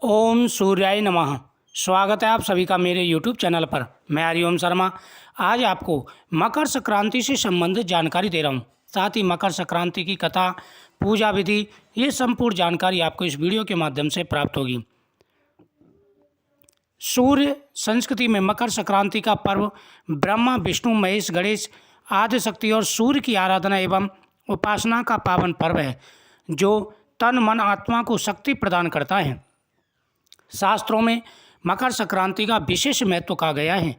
ओम सूर्याय नमः। स्वागत है आप सभी का मेरे YouTube चैनल पर। मैं हरिओम शर्मा आज आपको मकर संक्रांति से संबंधित जानकारी दे रहा हूँ। साथ ही मकर संक्रांति की कथा, पूजा विधि, ये संपूर्ण जानकारी आपको इस वीडियो के माध्यम से प्राप्त होगी। सूर्य संस्कृति में मकर संक्रांति का पर्व ब्रह्मा, विष्णु, महेश, गणेश आदि शक्ति और सूर्य की आराधना एवं उपासना का पावन पर्व है, जो तन मन आत्मा को शक्ति प्रदान करता है। शास्त्रों में मकर संक्रांति का विशेष महत्व कहा गया है।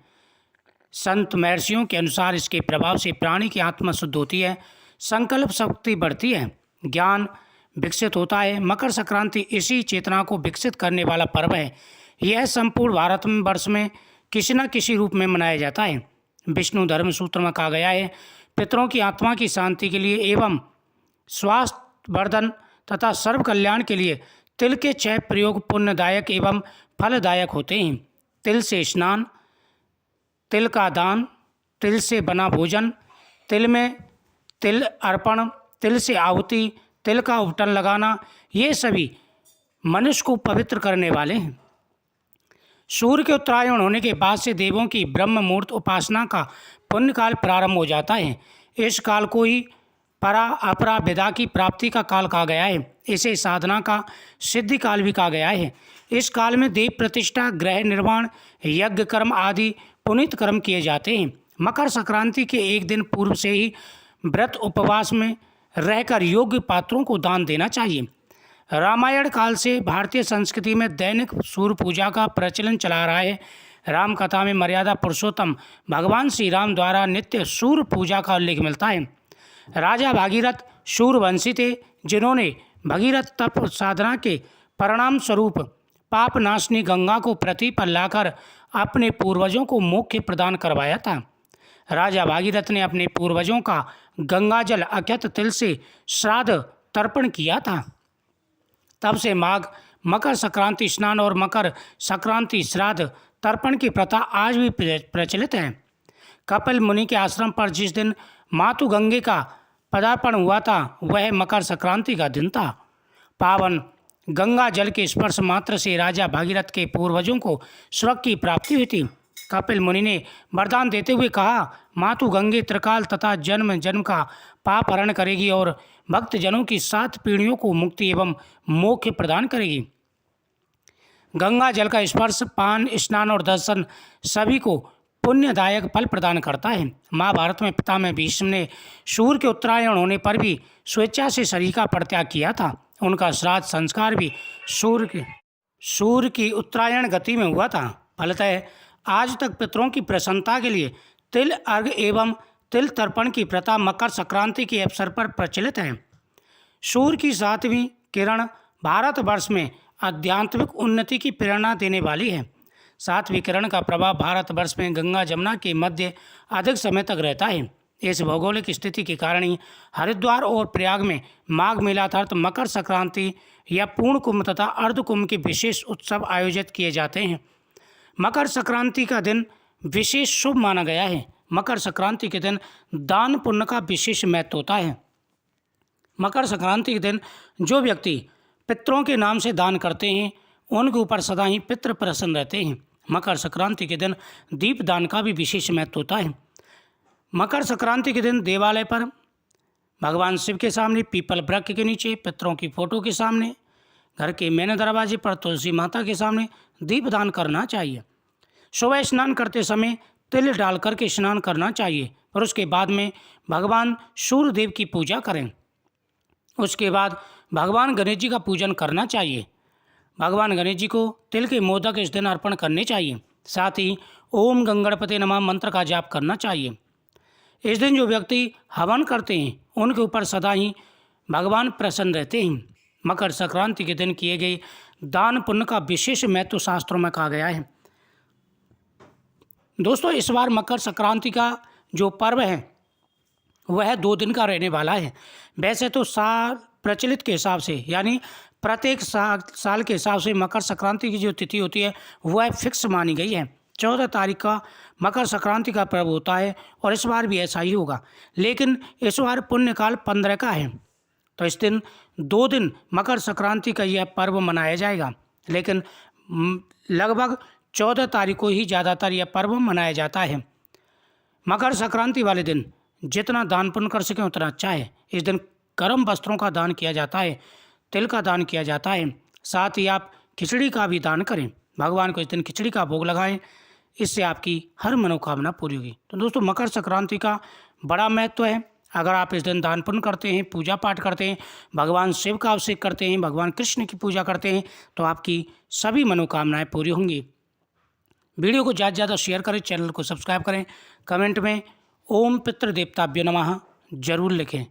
संत महर्षियों के अनुसार इसके प्रभाव से प्राणी की आत्मा शुद्ध होती है, संकल्प शक्ति बढ़ती है, ज्ञान विकसित होता है। मकर संक्रांति इसी चेतना को विकसित करने वाला पर्व है। यह संपूर्ण भारत में वर्ष में किसी न किसी रूप में मनाया जाता है। विष्णु धर्म सूत्र में कहा गया है, पितरों की आत्मा की शांति के लिए एवं स्वास्थ्य वर्धन तथा सर्व कल्याण के लिए तिल के 6 प्रयोग पुण्यदायक एवं फलदायक होते हैं। तिल से स्नान, तिल का दान, तिल से बना भोजन, तिल में तिल अर्पण, तिल से आहुति, तिल का उपटन लगाना, ये सभी मनुष्य को पवित्र करने वाले हैं। सूर्य के उत्तरायण होने के बाद से देवों की ब्रह्म मुहूर्त उपासना का पुण्यकाल प्रारंभ हो जाता है। इस काल को ही परा अपरा विदा की प्राप्ति का काल कहा गया है। इसे साधना का सिद्धि काल भी कहा गया है। इस काल में देव प्रतिष्ठा, गृह निर्माण, यज्ञ कर्म आदि पुनीत कर्म किए जाते हैं। मकर संक्रांति के एक दिन पूर्व से ही व्रत उपवास में रहकर योग्य पात्रों को दान देना चाहिए। रामायण काल से भारतीय संस्कृति में दैनिक सूर्य पूजा का प्रचलन चला रहा है। राम कथा में मर्यादा पुरुषोत्तम भगवान श्री राम द्वारा नित्य सूर्य पूजा का उल्लेख मिलता है। राजा भागीरथ सूर्यवंशी थे, जिन्होंने भगीरथ तप साधना के परिणाम स्वरूप पाप नाशनी गंगा को पृथ्वी पर लाकर अपने पूर्वजों को मोक्ष प्रदान करवाया था। राजा भागीरथ ने अपने पूर्वजों का गंगाजल अक्षत तिल से श्राद्ध तर्पण किया था। तब से माघ, मकर संक्रांति स्नान और मकर संक्रांति श्राद्ध तर्पण की प्रथा आज भी प्रचलित है। कपिल मुनि के आश्रम पर जिस दिन मातु गंगे का पदार्पण हुआ था, वह मकर संक्रांति का दिन था। पावन गंगा जल के स्पर्श मात्र से राजा भागीरथ के पूर्वजों को स्वर्ग की प्राप्ति हुई थी। कपिल मुनि ने वरदान देते हुए कहा, मातु गंगे त्रिकाल तथा जन्म जन्म का पाप हरण करेगी और भक्त जनों की 7 पीढ़ियों को मुक्ति एवं मोक्ष प्रदान करेगी। गंगा जल का स्पर्श, पान, स्नान और दर्शन सभी को पुण्यदायक फल प्रदान करता है। महाभारत में पितामह भीष्म ने सूर्य के उत्तरायण होने पर भी स्वेच्छा से शरीर का परित्याग किया था। उनका श्राद्ध संस्कार भी सूर्य की उत्तरायण गति में हुआ था। फलतः आज तक पितरों की प्रसन्नता के लिए तिल अर्घ एवं तिल तर्पण की प्रथा मकर संक्रांति के अवसर पर प्रचलित है। सूर्य की 7वीं किरण भारतवर्ष में आध्यात्मिक उन्नति की प्रेरणा देने वाली है। 7वीं किरण का प्रभाव भारतवर्ष में गंगा जमुना के मध्य अधिक समय तक रहता है। इस भौगोलिक स्थिति के कारण ही हरिद्वार और प्रयाग में माघ मेला अर्थात मकर संक्रांति या पूर्ण कुंभ तथा अर्ध कुंभ के विशेष उत्सव आयोजित किए जाते हैं। मकर संक्रांति का दिन विशेष शुभ माना गया है। मकर संक्रांति के दिन दान पुण्य का विशेष महत्व होता है। मकर संक्रांति के दिन जो व्यक्ति पितरों के नाम से दान करते हैं, उनके ऊपर सदा ही पितृ प्रसन्न रहते हैं। मकर संक्रांति के दिन दीप दान का भी विशेष महत्व होता है। मकर संक्रांति के दिन देवालय पर भगवान शिव के सामने, पीपल वृक्ष के नीचे, पितरों की फोटो के सामने, घर के मेन दरवाजे पर तुलसी माता के सामने दीप दान करना चाहिए। सुबह स्नान करते समय तिल डाल करके स्नान करना चाहिए और उसके बाद में भगवान सूर्यदेव की पूजा करें। उसके बाद भगवान गणेश जी का पूजन करना चाहिए। भगवान गणेश जी को तिल के मोदक इस दिन अर्पण करने चाहिए। साथ ही ओम गंगणपते नमः मंत्र का जाप करना चाहिए। इस दिन जो व्यक्ति हवन करते हैं, उनके ऊपर सदा ही भगवान प्रसन्न रहते हैं। मकर संक्रांति के दिन किए गए दान पुण्य का विशेष महत्व शास्त्रों में कहा गया है। दोस्तों, इस बार मकर संक्रांति का जो पर्व है वह 2 दिन का रहने वाला है। वैसे तो साल प्रचलित के हिसाब से, यानी प्रत्येक साल के हिसाब से मकर संक्रांति की जो तिथि होती है वह फिक्स मानी गई है। 14 तारीख का मकर संक्रांति का पर्व होता है और इस बार भी ऐसा ही होगा। लेकिन इस बार पुण्यकाल 15 का है, तो इस दिन 2 दिन मकर संक्रांति का यह पर्व मनाया जाएगा। लेकिन लगभग 14 तारीख को ही ज़्यादातर यह पर्व मनाया जाता है। मकर संक्रांति वाले दिन जितना दान पुण्य कर सकें उतना अच्छा है। इस दिन गर्म वस्त्रों का दान किया जाता है, तिल का दान किया जाता है, साथ ही आप खिचड़ी का भी दान करें। भगवान को इस दिन खिचड़ी का भोग लगाएं, इससे आपकी हर मनोकामना पूरी होगी। तो दोस्तों, मकर संक्रांति का बड़ा महत्व है। अगर आप इस दिन दान पुण्य करते हैं, पूजा पाठ करते हैं, भगवान शिव का अभिषेक करते हैं, भगवान कृष्ण की पूजा करते हैं, तो आपकी सभी मनोकामनाएं पूरी होंगी। वीडियो को ज़्यादा से ज़्यादा शेयर करें, चैनल को सब्सक्राइब करें, कमेंट में ओम पितृदेवताभ्यो नमः जरूर लिखें।